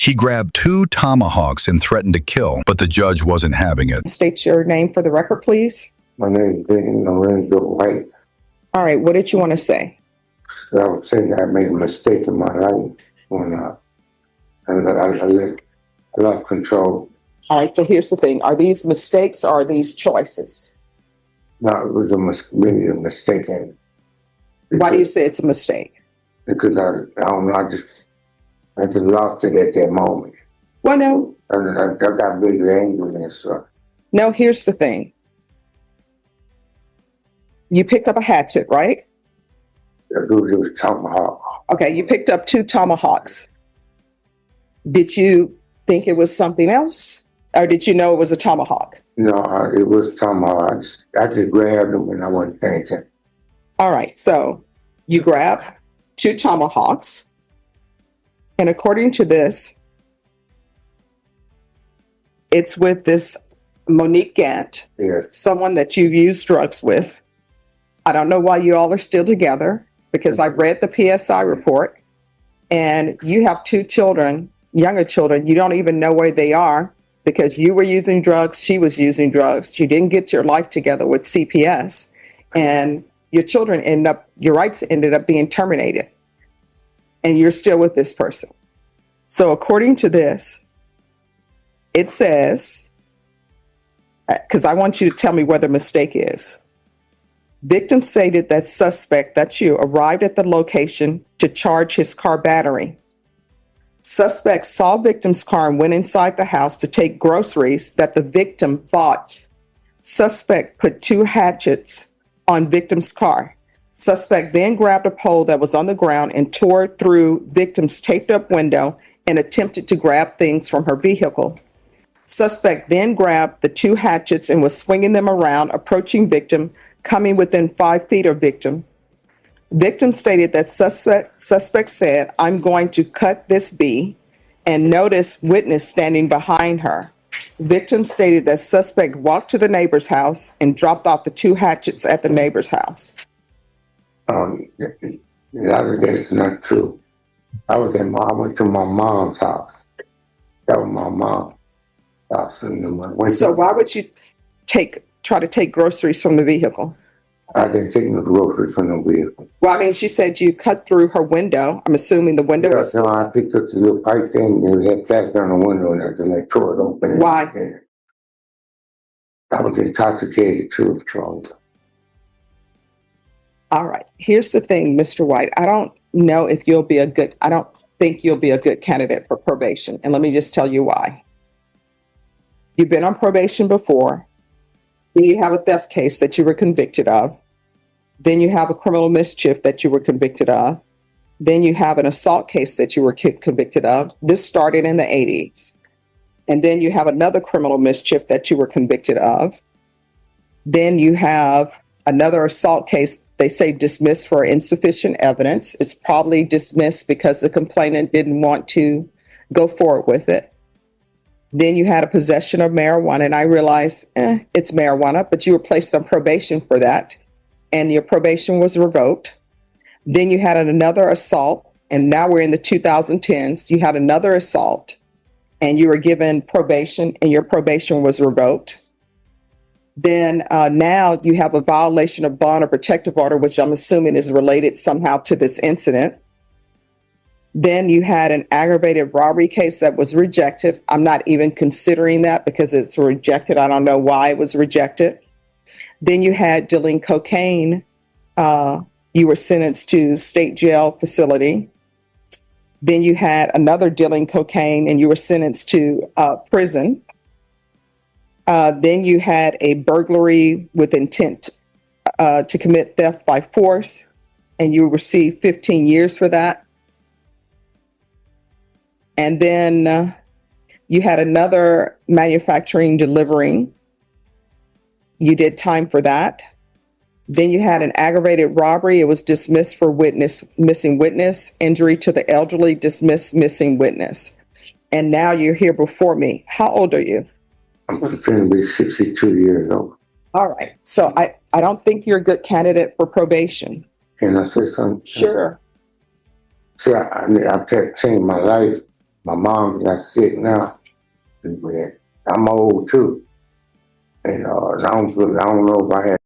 He grabbed 2 tomahawks and threatened to kill, but the judge wasn't having it. State your name for the record, please. My name is White. All right, what did you want to say? So I was saying I made a mistake in my life when I lost control. All right, so here's the thing. Are these mistakes or are these choices? No, it was really a mistake. Why do you say it's a mistake? Because I don't know, I just lost it at that moment. Well, no. I got really angry and stuff. No, here's the thing. You picked up a hatchet, right? It was tomahawk. Okay, you picked up 2 tomahawks. Did you think it was something else? Or did you know it was a tomahawk? No, it was tomahawk. I just grabbed them and I wasn't thinking. All right, so you grab 2 tomahawks. And according to this, it's with this Monique Gant, Yes. someone that you've used drugs with. I don't know why you all are still together, because I've read the PSI report and you have 2 children, younger children. You don't even know where they are because you were using drugs. She was using drugs. You didn't get your life together with CPS, and your children your rights ended up being terminated, and you're still with this person. So according to this, it says, because I want you to tell me where the mistake is. Victim stated that suspect, that's you, arrived at the location to charge his car battery. Suspect saw victim's car and went inside the house to take groceries that the victim bought. Suspect put 2 hatchets on victim's car. Suspect then grabbed a pole that was on the ground and tore through victim's taped up window and attempted to grab things from her vehicle. Suspect then grabbed the 2 hatchets and was swinging them around, approaching victim, coming within 5 feet of victim. Victim stated that suspect said, "I'm going to cut this bee," and noticed witness standing behind her. Victim stated that suspect walked to the neighbor's house and dropped off the 2 hatchets at the neighbor's house. That is not true. I went to my mom's house. That was my mom's house. So why would you try to take groceries from the vehicle? I didn't take no groceries from the vehicle. Well, I mean, she said you cut through her window. I'm assuming the window was... No, I picked up the little pipe thing and it had plastic on the window and I tore it open. Why? I was intoxicated too. All right. Here's the thing, Mr. White. I don't think you'll be a good candidate for probation. And let me just tell you why. You've been on probation before. Then you have a theft case that you were convicted of. Then you have a criminal mischief that you were convicted of. Then you have an assault case that you were convicted of. This started in the 80s. And then you have another criminal mischief that you were convicted of. Then you have another assault case, they say dismissed for insufficient evidence. It's probably dismissed because the complainant didn't want to go forward with it. Then you had a possession of marijuana, and I realized it's marijuana, but you were placed on probation for that, and your probation was revoked. Then you had another assault, and now we're in the 2010s. You had another assault, and you were given probation, and your probation was revoked. Then now you have a violation of bond or protective order, which I'm assuming is related somehow to this incident. Then you had an aggravated robbery case that was rejected. I'm not even considering that because it's rejected. I don't know why it was rejected. Then you had dealing cocaine. You were sentenced to state jail facility. Then you had another dealing cocaine and you were sentenced to prison. Then you had a burglary with intent to commit theft by force, and you received 15 years for that. And then you had another manufacturing delivering. You did time for that. Then you had an aggravated robbery. It was dismissed for missing witness, injury to the elderly, dismissed missing witness. And now you're here before me. How old are you? I'm going to be 62 years old. All right. So I don't think you're a good candidate for probation. Can I say something? Sure. See, I've changed my life My mom got sick now. And I'm old too. And I don't know if I had